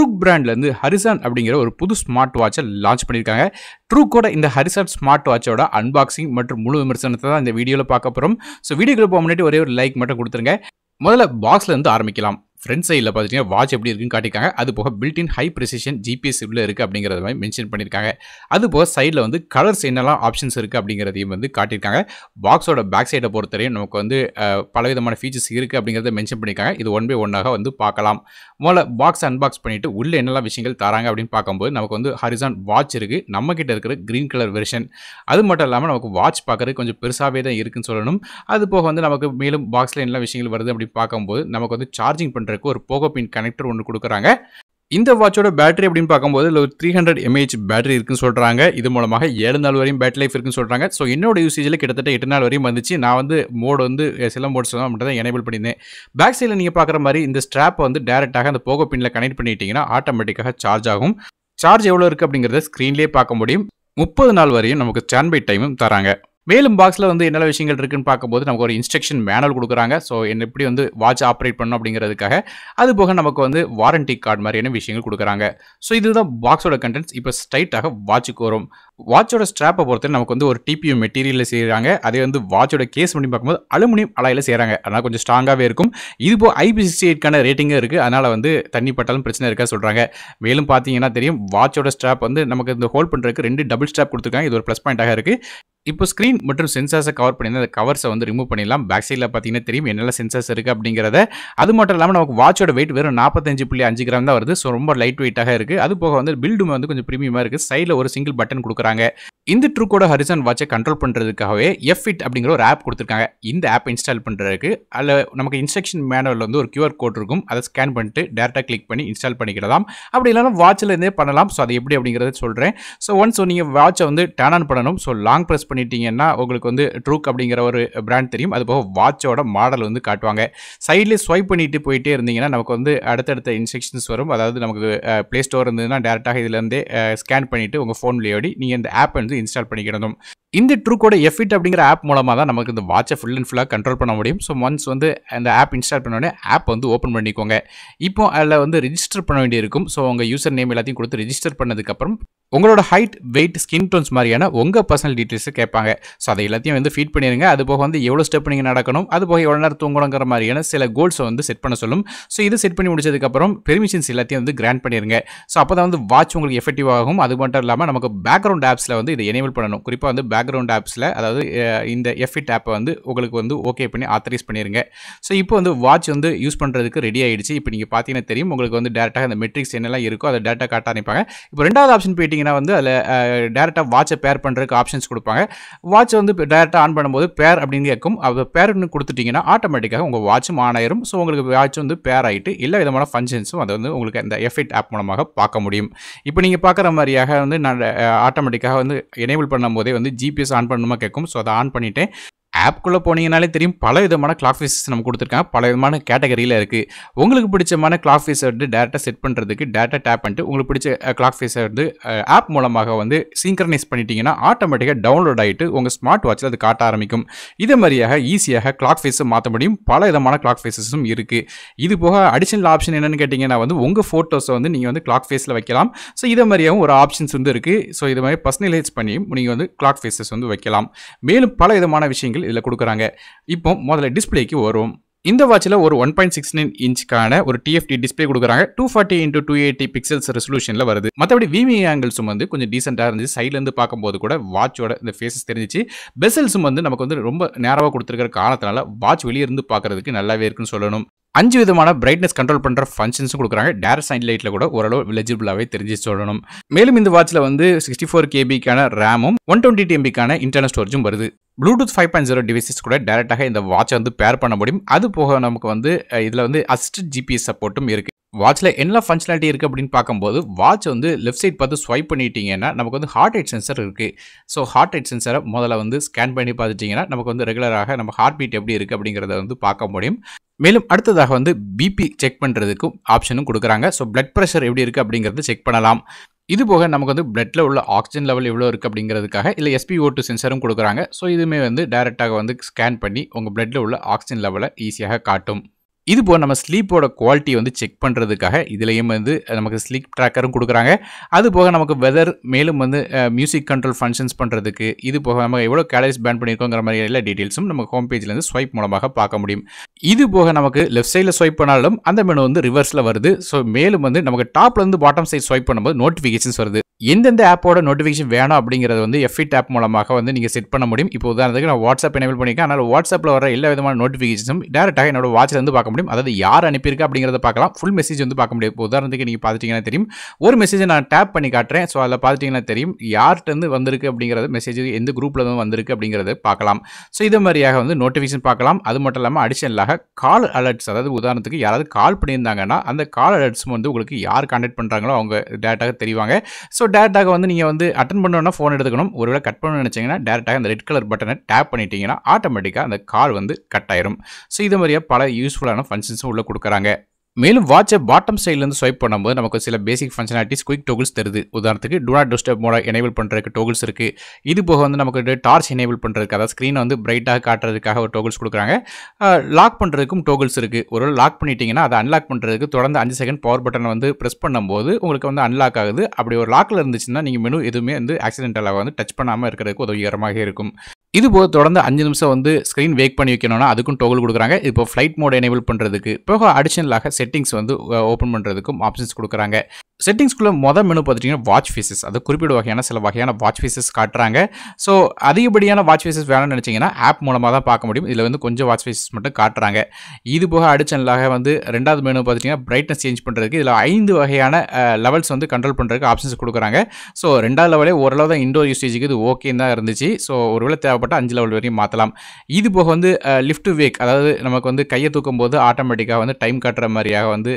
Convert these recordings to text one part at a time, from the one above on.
ட்ரூக் பிராண்ட்லேருந்து horizon அப்படிங்கிற ஒரு புது ஸ்மார்ட் வாட்சை லான்ச் பண்ணியிருக்காங்க. ட்ரூக்கோட இந்த ஹரிசான் ஸ்மார்ட் வாட்சோட அன்பாக்சிங் மற்றும் முழு விமர்சனத்தை தான் இந்த வீடியோவில் பார்க்க போகிறோம். ஸோ வீடியோக்குள்ள போக முன்னாடி ஒரே ஒரு லைக் மட்டும் கொடுத்துருங்க. முதல்ல பாக்ஸ்ல இருந்து ஆரம்பிக்கலாம். ஃப்ரண்ட் சைடில் பார்த்தீங்கன்னா வாட்ச் எப்படி இருக்குன்னு காட்டியிருக்காங்க. அது போக பில்டின் ஹை ப்ரிசிஷன் ஜிபிஎஸ் உள்ள இருக்குது அப்படிங்கிறத மாதிரி மென்ஷன் பண்ணியிருக்காங்க. அது போக சைடில் வந்து கலர்ஸ் என்னெல்லாம் ஆப்ஷன்ஸ் இருக்குது அப்படிங்கிறதையும் வந்து காட்டியிருக்காங்க. பாக்ஸோட பேக் சைடை பொறுத்தவரையும் நமக்கு வந்து பலவிதமான ஃபீச்சர்ஸ் இருக்குது அப்படிங்கிறத மென்ஷன் பண்ணியிருக்காங்க. இது ஒன் பை ஒன்னாக வந்து பார்க்கலாம். முதல்ல பாக்ஸ் அன்பாக்ஸ் பண்ணிவிட்டு உள்ளே என்னெல்லாம் விஷயங்கள் தராங்க அப்படின்னு பார்க்கும்போது நமக்கு வந்து ஹரிசான் வாட்ச் இருக்குது. நம்மக்கிட்ட இருக்கிற க்ரீன் கலர் வெர்ஷன். அது மட்டும் இல்லாமல் நமக்கு வாட்ச் பார்க்குறதுக்கு கொஞ்சம் பெருசாகவே தான் இருக்குன்னு சொல்லணும். அது போக வந்து நமக்கு மேலும் பாக்ஸில் என்ன விஷயங்கள் வருது அப்படின்னு பார்க்கும்போது நமக்கு வந்து சார்ஜிங் பண்ணுற ஒரு போகோ பின் கனெக்டர் ஒன்று கொடுக்குறாங்க. இந்த வாட்சோட பேட்டரி அப்படின்னு பார்க்கும்போது ஒரு 300 mAh பேட்டரி இருக்குன்னு சொல்கிறாங்க. இது மூலமாக 7 நாள் வரையும் பேட்டரி லைஃப் இருக்குன்னு சொல்கிறாங்க. ஸோ என்னோட யூசேஜில் கிட்டத்தட்ட 8 நாள் வரையும் வந்துச்சு. நான் வந்து மோட் வந்து சில மோட்ஸ் மட்டும் தான் எனேபிள் பண்ணியிருந்தேன். பேக் சைடில் நீங்கள் பார்க்குற மாதிரி இந்த ஸ்ட்ராப்பை வந்து டேரெக்டாக அந்த போகோ பின்னில் கனெக்ட் பண்ணிட்டீங்கன்னா ஆட்டோமேட்டிக்காக சார்ஜ் ஆகும். சார்ஜ் எவ்வளோ இருக்குது அப்படிங்கிறத ஸ்க்ரீன்லேயே பார்க்க முடியும். 30 நாள் வரையும் நமக்கு ஸ்டாண்ட் பை டைமும் தராங்க. மேலும் பாக்ஸில் வந்து என்னென்ன விஷயங்கள் இருக்குன்னு பார்க்கும்போது நமக்கு ஒரு இன்ஸ்ட்ரக்ஷன் மேனுவல் கொடுக்குறாங்க. ஸோ எப்படி வந்து வாட்ச் ஆப்ரேட் பண்ணணும் அப்படிங்கிறதுக்காக. அது போக நமக்கு வந்து வாரண்டி கார்டு மாதிரியான விஷயங்கள் கொடுக்குறாங்க. ஸோ இதுதான் பாக்ஸோட கண்டென்ட்ஸ். இப்போ ஸ்ட்ரைட்டாக வாட்சுக்கு வரும். வாட்சோட ஸ்ட்ராப்பை பொறுத்து நமக்கு வந்து ஒரு டிபியூ மெட்டீரியலில் செய்கிறாங்க. அதே வந்து வாட்சோட கேஸ் பண்ணி பார்க்கும்போது அலுமினியம் அலாயில் செய்கிறாங்க. அதனால் கொஞ்சம் ஸ்ட்ராங்காகவே இருக்கும். இது போக IP68 ரேட்டிங்கும் இருக்குது. அதனால் வந்து தண்ணி பட்டாலும் பிரச்சனை இருக்கா சொல்கிறாங்க. மேலும் பார்த்தீங்கன்னா தெரியும் வாட்சோட ஸ்ட்ராப் வந்து நமக்கு இந்த ஹோல்ட் பண்ணுறதுக்கு 2 டபுள் ஸ்ட்ராப் கொடுத்துருக்காங்க. இது ஒரு ப்ளஸ் பாயிண்டாக இருக்குது. இப்போ ஸ்க்ரீன் மற்றும் சென்சார்ஸை கவர் பண்ணி அந்த கவர்ஸை வந்து ரிமூவ் பண்ணிடலாம். பேக் சைடில் பார்த்தீங்கன்னா தெரியும் என்னெல்லாம் சென்சார்ஸ் இருக்குது அப்படிங்கிறத. அது மட்டும் இல்லாமல் நமக்கு வாட்சோட வெயிட் வெறும் 45.5 கிராம் தான் வருது. ஸோ ரொம்ப லைட் வெயிட்டாக இருக்குது. அது போக வந்து பில்டும் வந்து கொஞ்சம் ப்ரீமியமாக இருக்குது. சைடில் ஒரு சிங்கிள் பட்டன் கொடுக்குறாங்க. இந்த ட்ரூக்கோட ஹரிசான் வாட்சை கண்ட்ரோல் பண்ணுறதுக்காகவே எஃபிட் அப்படிங்கிற ஒரு ஆப் கொடுத்துருக்காங்க. இந்த ஆப் இன்ஸ்டால் பண்ணுறதுக்கு அதில் நமக்கு இன்ஸ்ட்ரக்ஷன் மேனுவலில் வந்து ஒரு QR கோட் இருக்கும். அதை ஸ்கேன் பண்ணிட்டு டேரெக்டாக கிளிக் பண்ணி இன்ஸ்டால் பண்ணிக்கலாம். அப்படி இல்லைனா வாட்சில் இருந்தே பண்ணலாம். ஸோ அது எப்படி அப்படிங்கிறத சொல்கிறேன். ஸோ ஒன்ஸ் நீங்கள் வாட்சை வந்து டர்ன் ஆன் பண்ணணும். ஸோ லாங் ப்ரெஸ் பண்ணிட்டீங்கன்னா உங்களுக்கு வந்து ட்ரூக் அப்படிங்கிற ஒரு பிராண்ட் தெரியும். அது போக வாட்சோட மாடல் வந்து காட்டுவாங்க. சைட்லேயே ஸ்வைப் பண்ணிட்டு போயிட்டே இருந்தீங்கன்னா நமக்கு வந்து அடுத்தடுத்த இன்ஸ்ட்ரக்ஷன்ஸ் வரும். அதாவது நமக்கு ப்ளே ஸ்டோர் இருந்ததுன்னா டேரெக்டாக இதுலேருந்தே ஸ்கேன் பண்ணிவிட்டு உங்கள் ஃபோன்லேயே நீங்கள் இந்த ஆப் வந்து இன்ஸ்டால் பண்ணிக்கணும். இந்த ட்ரூக்கோட எஃபிட் அப்படிங்கிற ஆப் மூலமாக தான் நமக்கு இந்த வாட்சை ஃபுல் அண்ட் ஃபுல்லாக கண்ட்ரோல் பண்ண முடியும். ஸோ ஒன்ஸ் வந்து அந்த ஆப் இன்ஸ்டால் பண்ணோடனே ஆப் வந்து ஓப்பன் பண்ணிக்கோங்க. இப்போ அதில் வந்து ரிஜிஸ்டர் பண்ண வேண்டியிருக்கும். ஸோ உங்கள் யூசர் நேம் எல்லாத்தையும் கொடுத்து ரிஜிஸ்டர் பண்ணதுக்கப்புறம் உங்களோட ஹைட், வெயிட், ஸ்கின் டோன்ஸ் மாதிரியான உங்கள் பர்சனல் டீட்டெயில்ஸை கேட்பாங்க. ஸோ அதை எல்லாத்தையும் வந்து ஃபீட் பண்ணிடுங்க. அது போக வந்து எவ்வளோ ஸ்டெப் நீங்கள் நடக்கணும், அது போக எவ்வளோ நேரம் தூங்கணுங்கிற மாதிரியான சில கோல்ஸை வந்து செட் பண்ண சொல்லும். ஸோ இதை செட் பண்ணி முடிச்சதுக்கப்புறம் பெர்மிஷன்ஸ் எல்லாத்தையும் வந்து கிராண்ட் பண்ணிடுங்க. ஸோ அப்போ தான் வந்து வாட்ச் உங்களுக்கு எஃபெக்டிவ் ஆகும். அது மட்டும் இல்லாமல் நமக்கு பேக்ரவுண்ட் ஆப்ஸில் வந்து இதை எனேபிள் பண்ணணும். குறிப்பாக வந்து பேக்ரவுண்ட் ஆப்ஸில் அதாவது இந்த எஃபிட் ஆப்பை வந்து உங்களுக்கு வந்து ஓகே பண்ணி ஆத்தரைஸ் பண்ணிடுங்க. ஸோ இப்போ வந்து வாட்ச் வந்து யூஸ் பண்ணுறதுக்கு ரெடி ஆகிடுச்சு. இப்போ நீங்கள் பார்த்தீங்கன்னா தெரியும் உங்களுக்கு வந்து டேரெக்டாக அந்த மெட்ரிக்ஸ் என்னெல்லாம் இருக்கோ அதை டேரெக்டாக காட்ட ஆரம்பிப்பாங்க. இப்போ ரெண்டாவது ஆப்ஷன் போயிட்டீங்கன்னா வந்து அதில் டேரெக்டாக வாட்சை பேர் பண்ணுறதுக்கு ஆப்ஷன்ஸ் கொடுப்பாங்க. வாட்ச் வந்து டேரெக்டாக ஆன் பண்ணும்போது பேர் அப்படின்னு கேட்கும். அது பேர்னு கொடுத்துட்டிங்கன்னா ஆட்டோமேட்டிக்காக உங்கள் வாட்சும் ஆன் ஆயிரும். ஸோ உங்களுக்கு வாட்ச் வந்து பேர் ஆகிட்டு எல்லா விதமான ஃபங்க்ஷன்ஸும் அதை வந்து உங்களுக்கு அந்த எஃபிட் ஆப் மூலமாக பார்க்க முடியும். இப்போ நீங்கள் பார்க்குற மாதிரியாக வந்து நான் ஆட்டோமேட்டிக்காக வந்து எனேபிள் பண்ணும்போதே வந்து ஜிபிஎஸ் ஆன் பண்ணணுமா கேட்கும். ஸோ அதை ஆன் பண்ணிவிட்டேன். ஆப்குள்ளே போனீங்கனாலே தெரியும் பல விதமான கிளாக் ஃபேஸஸ் நம்ம கொடுத்துருக்காங்க. பல விதமான கேட்டகரியில் இருக்குது. உங்களுக்கு பிடிச்சமான கிளாக் ஃபேஸை வந்து டேரெக்டாக செட் பண்ணுறதுக்கு டேரெக்டாக டேப் பண்ணிட்டு உங்களுக்கு பிடிச்ச கிளாக் ஃபேஸை வந்து ஆப் மூலமாக வந்து சிங்க்ரனைஸ் பண்ணிட்டீங்கன்னா ஆட்டோமேட்டிக்காக டவுன்லோட் ஆகிட்டு உங்கள் ஸ்மார்ட் வாட்சில் அது காட்ட ஆரம்பிக்கும். இதே மாதிரியாக ஈஸியாக கிளாக் ஃபேஸை மாற்ற முடியும். பல விதமான கிளாக் ஃபேஸஸும் இருக்குது. இது போக அடிஷனல் ஆப்ஷன் என்னென்னு கேட்டிங்கன்னா வந்து உங்கள் ஃபோட்டோஸை வந்து நீங்கள் வந்து கிளாக் ஃபேஸில் வைக்கலாம். ஸோ இதே மாதிரியாகவும் ஒரு ஆப்ஷன்ஸ் வந்து இருக்குது. ஸோ இது மாதிரி பர்சனலைஸ் பண்ணி நீங்கள் வந்து கிளாக் ஃபேஸஸ் வந்து வைக்கலாம். மேலும் பல விதமான விஷயங்கள் இதில் கொடுக்குறாங்க. இப்போ முதல்ல டிஸ்பிளேக்கு வரும். இந்த வாட்சில் ஒரு 1.69 இன்ச்சுக்கான ஒரு TFT டிஸ்பிளே கொடுக்குறாங்க. 240x280 பிக்சல்ஸ் ரெசல்யூஷனில் வருது. மற்றபடி விவி ஆங்கிள்ஸும் வந்து கொஞ்சம் டீசெண்டாக இருந்துச்சு. சைட்லேருந்து பார்க்கும்போது கூட வாட்சோட இந்த ஃபேஸஸ் தெரிஞ்சிச்சு. பெசல்ஸும் வந்து நமக்கு வந்து ரொம்ப நேரமாக கொடுத்துருக்கிற காரணத்தினால வாட்ச் வெளியே இருந்து பார்க்கறதுக்கு நல்லாவே இருக்குன்னு சொல்லணும். 5 விதமான பிரைட்னஸ் கண்ட்ரோல் பண்ணுற ஃபங்க்ஷன்ஸும் கொடுக்குறாங்க. டேரக்ட் சன்லைட்டில் கூட ஓரளவு விலஜிபிளாகவே தெரிஞ்சு சொல்லணும். மேலும் இந்த வாட்சில் வந்து 64 KBக்கான ரேமும் 120 MBக்கான இன்டர்னல் ஸ்டோரேஜும் வருது. ப்ளூடூத் 5.0 டிவைசஸ் கூட டேரெக்டாக இந்த வாட்சை வந்து பேர் பண்ண முடியும். அது போக நமக்கு வந்து இதில் வந்து அசிஸ்டட் GPS சப்போர்ட்டும் இருக்குது. வாட்சில் என்ன ஃபங்க்ஷனாலிட்டி இருக்குது அப்படின்னு பார்க்கும்போது வாட்ச் வந்து லெஃப்ட் சைட் பார்த்து ஸ்வைப் பண்ணிட்டீங்கன்னா நமக்கு வந்து ஹார்ட் ரேட் சென்சர் இருக்குது. ஸோ ஹார்ட் ரேட் சென்சரை முதல்ல வந்து ஸ்கேன் பண்ணி பார்த்துட்டிங்கன்னா நமக்கு வந்து ரெகுலராக நம்ம ஹார்ட் பீட் எப்படி இருக்குது அப்படிங்கிறத வந்து பார்க்க முடியும். மேலும் அடுத்ததாக வந்து பிபி செக் பண்ணுறதுக்கும் ஆப்ஷனும் கொடுக்குறாங்க. ஸோ பிளட் ப்ரெஷர் எப்படி இருக்குது அப்படிங்கிறது செக் பண்ணலாம். இது போக நமக்கு வந்து பிளட்ல உள்ள ஆக்சிஜன் லெவல் எவ்வளோ இருக்குது அப்படிங்கிறதுக்காக இல்லை SpO2 சென்சரும் கொடுக்குறாங்க. ஸோ இதுவுமே வந்து டைரெக்டாக வந்து ஸ்கேன் பண்ணி உங்கள் பிளட்ல உள்ள ஆக்சிஜன் லெவலை ஈஸியாக காட்டும். இது போக நம்ம ஸ்லீப்போட குவாலிட்டி வந்து செக் பண்ணுறதுக்காக இதுலேயும் வந்து நமக்கு ஸ்லீப் ட்ராக்கரும் கொடுக்குறாங்க. அது போக நமக்கு வெதர் மேலும் வந்து மியூசிக் கண்ட்ரோல் ஃபங்க்ஷன்ஸ் பண்ணுறதுக்கு இது போக நம்ம எவ்வளோ கேலரிஸ் பேர்ன் பண்ணியிருக்கோங்கிற மாதிரி எல்லா டீட்டெயில்ஸும் நம்ம ஹோம் பேஜ்லேருந்து ஸ்வைப் மூலமாக பார்க்க முடியும். இது போக நமக்கு லெஃப்ட் சைடில் ஸ்வைப் பண்ணாலும் அந்த மெனு வந்து ரிவர்ஸில் வருது. ஸோ மேலும் வந்து நமக்கு டாப்லேருந்து பாட்டம் சைட் ஸ்வைப் பண்ணும்போது நோட்டிஃபிகேஷன்ஸ் வருது. எந்தெந்த ஆப்போட நோட்டிஃபிகேஷன் வேணும் அப்படிங்கிறது வந்து F8 ஆப் மூலமாக வந்து நீங்கள் செட் பண்ண முடியும். இப்போ உதாரணத்துக்கு நான் வாட்ஸ்அப் எனேபிள் பண்ணியிருக்கேன். அதனால் வாட்ஸ்அப்பில் வர எல்லா விதமான நோட்டிஃபிகேஷனும் டேரெக்டாக என்னோட வாட்சில் இருந்து பார்க்க முடியும். அதாவது யார் அனுப்பியிருக்கா அப்படிங்கிறத பார்க்கலாம். ஃபுல் மெசேஜ் வந்து பார்க்க முடியும். இப்போ உதாரணத்துக்கு நீங்கள் பார்த்துட்டீங்கன்னா தெரியும். ஒரு மெசேஜை நான் டேப் பண்ணி காட்டுறேன். ஸோ அதில் பார்த்துட்டீங்கன்னா தெரியும் யார்கிட்டருந்து வந்திருக்கு அப்படிங்கிறது மெசேஜ் எந்த குரூப்பில் இருந்து வந்திருக்கு அப்படிங்கிறத பார்க்கலாம். ஸோ இது மாதிரியாக வந்து நோட்டிஃபிகேஷன் பார்க்கலாம். அது மட்டும் இல்லாமல் அடிஷனலாக கால் அலர்ட்ஸ், அதாவது உதாரணத்துக்கு யாராவது கால் பண்ணியிருந்தாங்கன்னா அந்த கால் அலர்ட்ஸும் வந்து உங்களுக்கு யார் கான்டாக்ட் பண்ணுறாங்களோ அவங்க டேரெக்டாக தெரிவாங்க. ஸோ டேரெக்டாக வந்து நீங்கள் வந்து அட்டன் பண்ணணும்னா ஃபோன் எடுத்துக்கணும். ஒருவேளை கட் பண்ணணும்னு நினச்சிங்கன்னா டேரெக்டாக அந்த ரெட் கலர் பட்டனை டேப் பண்ணிட்டீங்கன்னா ஆட்டோமேட்டிக்காக அந்த கால் வந்து கட் ஆயிரும். ஸோ இது மாதிரியாக பல யூஸ்ஃபுல்லான ஃபங்க்ஷன்ஸும் உள்ள கொடுக்குறாங்க. மேலும் வாட்சை பாட்டம் சைட்லேருந்து ஸ்வைப் பண்ணும்போது நமக்கு சில பேசிக் ஃபங்க்ஷனாலிட்டிஸ் குயிக் டோகிள்ஸ் தருது. உதாரணத்துக்கு two not disturb Modi enable பண்ணுறதுக்கு டோகிள்ஸ் இருக்குது. இது போக வந்து நமக்கு டார்ச் எனேபிள் பண்ணுறதுக்கு, அதாவது ஸ்க்ரீனை வந்து பிரைட்டாக காட்டுறதுக்காக ஒரு டோகிள்ஸ் கொடுக்குறாங்க. லாக் பண்ணுறதுக்கும் டோகிள்ஸ் இருக்குது. ஒரு லாக் பண்ணிட்டீங்கன்னா அதை அன்லாக் பண்ணுறதுக்கு தொடர்ந்து 5 செகண்ட் பவர் பட்டனை வந்து ப்ரெஸ் பண்ணும்போது உங்களுக்கு வந்து அன்லாக் ஆகுது. அப்படி ஒரு லாக்கில் இருந்துச்சுன்னா நீங்கள் மெனு எதுவுமே வந்து ஆக்சிடென்டலாக வந்து டச் பண்ணாமல் இருக்கிறதுக்கு உதவிகரமாக இருக்கும். இது போக தொடர்ந்து 5 நிமிஷம் வந்து ஸ்க்ரீன் வேக் பண்ணி வைக்கணும்னா அதுக்கும் டோகிள் கொடுக்குறாங்க. இப்போ ஃப்ளைட் மோட் எனேபிள் பண்ணுறதுக்கு போக அடிஷனலாக செட்டிங்ஸ் வந்து ஓப்பன் பண்ணுறதுக்கும் ஆப்ஷன்ஸ் கொடுக்குறாங்க. செட்டிங்ஸ்குள்ளே மெனு பார்த்துட்டிங்கன்னா வாட்ச் ஃபேஸஸ், அது குறிப்பிட்ட வகையான சில வகையான வாட்ச் ஃபேஸஸ் காட்டுறாங்க. ஸோ அதிகப்படியான வாட்ச் ஃபேஸஸ் வேணும்னு நினச்சிங்கன்னா ஆப் மூலமாக தான் பார்க்க முடியும். இதில் வந்து கொஞ்சம் வாட்ச் ஃபேஸஸ் மட்டும் காட்டுறாங்க. இது போக அடிஷனலாக வந்து ரெண்டாவது மெனு பார்த்திங்கன்னா பிரைட்னஸ் சேஞ்ச் பண்ணுறதுக்கு இதில் 5 வகையான லெவல்ஸ் வந்து கண்ட்ரோல் பண்ணுறதுக்கு ஆப்ஷன்ஸ் கொடுக்குறாங்க. ஸோ 2வது லெவலே ஓரளவு தான் இண்டோர் யூசேஜுக்கு இது ஓகேன்னு தான் இருந்துச்சு. ஸோ ஒருவேளை தேவைப்பட்ட 5 லெவல் வரையும் மாற்றலாம். இது போக வந்து லிஃப்ட் டு வேக், அதாவது நமக்கு வந்து கையை தூக்கும் போது ஆட்டோமேட்டிக்காக வந்து டைம் காட்டுற மாதிரியாக வந்து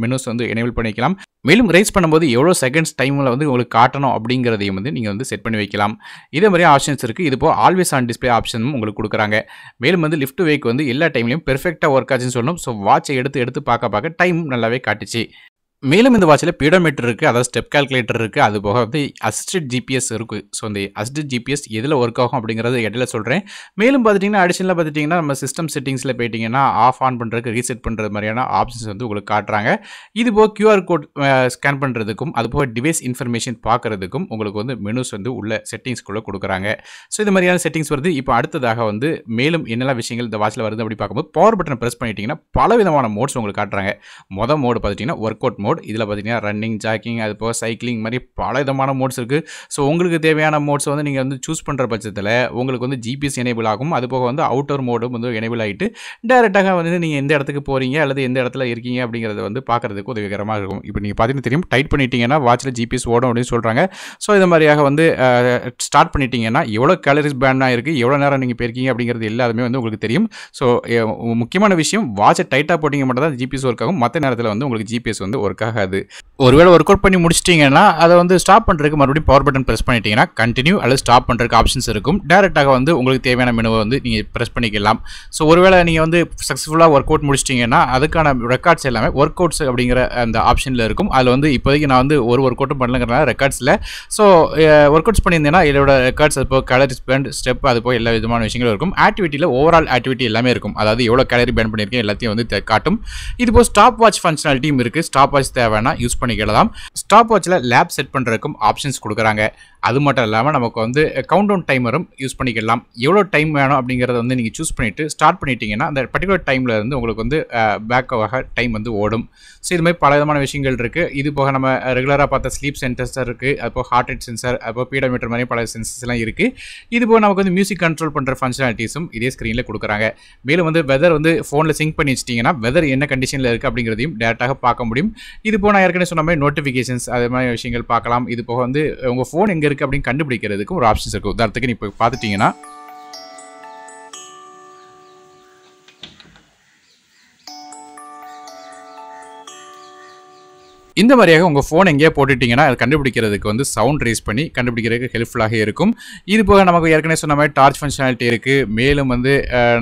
மெனுஸ் வந்து எனேபிள் பண்ணிக்கலாம். மேலும் ரைஸ் பண்ணும்போது எவ்வளோ செகண்ட்ஸ் டைமில் வந்து உங்களுக்கு காட்டணும் அப்படிங்கிறதையும் வந்து நீங்கள் வந்து செட் பண்ணி வைக்கலாம். இதே மாதிரி ஆப்ஷன்ஸ் இருக்குது. இது போக ஆல்வேஸ் ஆன் டிஸ்பிளே ஆப்ஷனும் உங்களுக்கு கொடுக்குறாங்க. மேலும் வந்து லிஃப்ட் டு வேக் வந்து எல்லா டைம்லையும் பெர்ஃபெக்டாக ஒர்க் ஆச்சுன்னு சொல்லணும். ஸோ வாட்சை எடுத்து பார்க்க டைம் நல்லாவே காட்டுச்சு. மேலும் இந்த வாட்சில் பீடோமீட்டர் இருக்குது, அதாவது ஸ்டெப் கால்குலேட்டர் இருக்குது. அது போக வந்து அசிஸ்டட் ஜிபிஎஸ் இருக்குது. ஸோ இந்த அசிஸ்டட் ஜிபிஎஸ் எதில் ஒர்க் ஆகும் அப்படிங்கிறது இடையில சொல்கிறேன். மேலும் பார்த்துட்டிங்கன்னா அடிஷனலாக பார்த்துட்டிங்கன்னா நம்ம சிஸ்டம் செட்டிங்ஸில் போயிட்டிங்கன்னா ஆஃப் ஆன் பண்ணுறதுக்கு ரீசெட் பண்ணுறது மாதிரியான ஆப்ஷன்ஸ் வந்து உங்களுக்கு காட்டுறாங்க. இது போக கியூஆர் கோட் ஸ்கேன் பண்ணுறதுக்கும் அது போக டிவைஸ் இன்ஃபர்மேஷன் பார்க்குறதுக்கும் உங்களுக்கு வந்து மெனுஸ் வந்து உள்ள செட்டிங்ஸ்குள்ளே கொடுக்குறாங்க. ஸோ இது மாதிரியான செட்டிங்ஸ் வருது. இப்போ அடுத்ததாக வந்து மேலும் என்னெல்லாம் விஷயங்கள் இந்த வாட்சில் வருது அப்படி பார்க்கும்போது பவர் பட்டனை ப்ரெஸ் பண்ணிட்டீங்கன்னா பல விதமான மோட்ஸ் உங்களுக்கு காட்டுறாங்க. மோடு பார்த்துட்டிங்கன்னா ஒர்க் அவுட் மோட், இதில் பார்த்தீங்கன்னா ரன்னிங், ஜாக்கிங், அது போக சைக்கிளிங் மாதிரி பல விதமான மோட்ஸ் இருக்குது. ஸோ உங்களுக்கு தேவையான மோட்ஸ் வந்து நீங்கள் வந்து சூஸ் பண்ணுற பட்சத்தில் உங்களுக்கு வந்து ஜிபிஎஸ் எனேபிள் ஆகும். அது போக வந்து அவுட்டர் மோடும் வந்து எனேபிள் ஆகிட்டு டேரெக்டாக வந்து நீங்கள் எந்த இடத்துக்கு போகிறீங்க அல்லது எந்த இடத்துல இருக்கீங்க அப்படிங்கிறத வந்து பார்க்குறதுக்கு உதவிகரமாக இருக்கும். இப்போ நீங்கள் பார்த்தீங்கன்னா தெரியும், டைட் பண்ணிட்டீங்கன்னா வாட்சில் ஜிபிஎஸ் ஓடும் அப்படின்னு சொல்கிறாங்க. ஸோ இது மாதிரியாக வந்து ஸ்டார்ட் பண்ணிட்டீங்கன்னா எவ்வளோ கேலரிஸ் பேர்ன் ஆகிருக்கு, எவ்வளோ நேரம் நீங்கள் போயிருக்கீங்க அப்படிங்கிறது எல்லாருமே வந்து உங்களுக்கு தெரியும். ஸோ முக்கியமான விஷயம், வாட்சை டைட்டாக போட்டிங்க மட்டும் தான் ஜிபிஎஸ் ஒர்க் ஆகும். மற்ற நேரத்தில் வந்து உங்களுக்கு ஜிபிஎஸ் வந்து ஒர்க் ஆகாது. ஒருவேளை ஒர்க் அவுட் பண்ணி முடிச்சிட்டிங்கன்னா அதை வந்து ஸ்டாப் பண்ணுறதுக்கு மறுபடியும் பவர் பட்டன் ப்ரெஸ் பண்ணிட்டீங்கன்னா கண்டினியூ அல்லது ஸ்டாப் பண்ணுறதுக்கு ஆப்ஷன்ஸ் இருக்கும். டேரெக்டாக வந்து உங்களுக்கு தேவையான மெனுவை வந்து நீங்கள் ப்ரெஸ் பண்ணிக்கலாம். ஸோ ஒருவேளை நீங்கள் வந்து சக்ஸஸ்ஃபுல்லாக ஒர்க் அவுட் முடிச்சிட்டிங்கன்னா அதுக்கான ரெக்கார்ட்ஸ் எல்லாமே ஒர்க் அவுட்ஸ் அப்படிங்கிற அந்த ஆப்ஷனில் இருக்கும். அதில் வந்து இப்போதைக்கு நான் வந்து ஒரு ஒர்க் அவுட்டும் பண்ணலங்கிறனால ரெக்கார்ட்ஸில் ஸோ ஒர்க் அவுட்ஸ் பண்ணியிருந்தேன்னா இதோட ரெக்கார்ட்ஸ் அது போக கேலரிஸ் பேர்ன், ஸ்டெப், அது போக எல்லா விதமான விஷயங்களும் இருக்கும். ஆக்டிவிட்டியில் ஓவரால் ஆக்டிவிட்டி எல்லாமே இருக்கும். அதாவது எவ்வளோ கேலரி பேர்ன் பண்ணியிருக்கேன் எல்லாத்தையும் வந்து காட்டும். இது போக ஸ்டாப் வாட்ச் ஃபங்க்ஷனாலிட்டியும் இருக்குது. ஸ்டாப் வாட்ச் தேவைன்னா யூஸ் பண்ணிக்கலாம். ஸ்டாப் வாட்சில் லேப் செட் பண்ணுறதுக்கும் ஆப்ஷன்ஸ் கொடுக்குறாங்க. அது மட்டும் இல்லாமல் நமக்கு வந்து கவுண்ட் டவுன் டைமரும் யூஸ் பண்ணிக்கலாம். எவ்வளோ டைம் வேணும் அப்படிங்கிறத வந்து நீங்கள் சூஸ் பண்ணிவிட்டு ஸ்டார்ட் பண்ணிட்டீங்கன்னா அந்த பர்டிகுலர் டைமில் இருந்து உங்களுக்கு வந்து பேக்காக டைம் வந்து ஓடும். ஸோ இது மாதிரி பல விதமான விஷயங்கள் இருக்குது. இது போக நம்ம ரெகுலராக பார்த்த ஸ்லீப் சென்சர் இருக்குது, அப்போ ஹார்ட் ரேட் சென்சர், அப்போ பீடோமீட்டர் மாதிரி பல சென்சர்ஸ்லாம் இருக்குது. இது போக நமக்கு வந்து மியூசிக் கண்ட்ரோல் பண்ணுற ஃபங்க்ஷனாலிட்டிஸும் இதே ஸ்க்ரீனில் கொடுக்குறாங்க. மேலும் வந்து வெதர் வந்து ஃபோனில் சிங்க் பண்ணி வச்சிட்டிங்கன்னா வெதர் என்ன கண்டிஷனில் இருக்குது அப்படிங்கிறதையும் டேரெக்டாக பார்க்க முடியும். இது போக நான் ஏற்கனவே சொன்ன மாதிரி நோட்டிஃபிகேஷன்ஸ் அது மாதிரி விஷயங்கள் பார்க்கலாம். இது போக வந்து உங்கள் ஃபோன் எங்கே இருக்குது அப்படின்னு கண்டுபிடிக்கிறதுக்கு ஒரு ஆப்ஷன்ஸ் இருக்குது. உதாரணத்துக்கு நீ இப்போ பார்த்துட்டிங்கன்னா இந்த மாதிரியாக உங்கள் ஃபோன் எங்கேயோ போட்டுட்டிங்கன்னா அதை கண்டுபிடிக்கிறதுக்கு வந்து சவுண்ட் ரேஸ் பண்ணி கண்டுபிடிக்கிறதுக்கு ஹெல்ப்ஃபுல்லாக இருக்கும். இது போக நமக்கு ஏற்கனவே சொன்ன மாதிரி டார்ச் ஃபங்க்ஷனாலிட்டி இருக்குது. மேலும் வந்து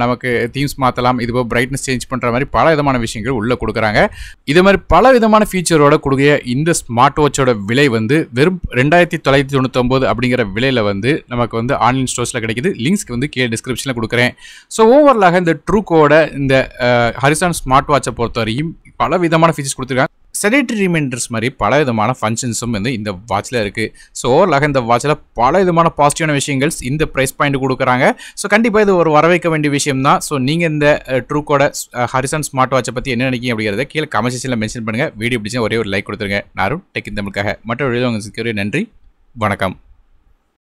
நமக்கு தீம்ஸ் மாற்றலாம். இது போக பிரைட்னஸ் சேஞ்ச் பண்ணுற மாதிரி பல விதமான விஷயங்கள் உள்ளே கொடுக்குறாங்க. இது மாதிரி பல விதமான ஃபீச்சரோட கூடிய இந்த ஸ்மார்ட் வாட்சோட விலை வந்து வெறும் 2999 அப்படிங்கிற விலையில் வந்து நமக்கு வந்து ஆன்லைன் ஸ்டோர்ஸில் கிடைக்குது. லிங்க்ஸ்க்கு வந்து கீழே டிஸ்கிரிப்ஷனில் கொடுக்குறேன். ஸோ ஓவரலாக இந்த ட்ரூக்கோட இந்த ஹரிசான் ஸ்மார்ட் வாட்சை பொறுத்தவரையும் பல விதமான ஃபீச்சர்ஸ் கொடுத்துருக்காங்க. செடேட்டரி ரிமைண்டர்ஸ் மாதிரி பல விதமான ஃபங்க்ஷன்ஸும் வந்து இந்த வாட்சில் இருக்குது. ஸோ ஓவரலாக இந்த வாட்சில் பல விதமான பாசிட்டிவான விஷயங்கள் இந்த ப்ரைஸ் பாயிண்ட் கொடுக்குறாங்க. ஸோ கண்டிப்பாக இது ஒரு வரவேற்க வேண்டிய விஷயம் தான். ஸோ நீங்கள் இந்த ட்ரூக்கோட ஹரிசான் ஸ்மார்ட் வாட்சை பற்றி என்ன நினைக்கிங்க அப்படிங்கிறத கீழே கமெண்ட் செக்ஷனில் மென்ஷன் பண்ணுங்கள். வீடியோ பிடிச்சா ஒரே ஒரு லைக் கொடுத்துருங்க. நானும் டெக் தமிழுக்காக மற்ற வீடியோ உங்களுக்கு நன்றி. வணக்கம்.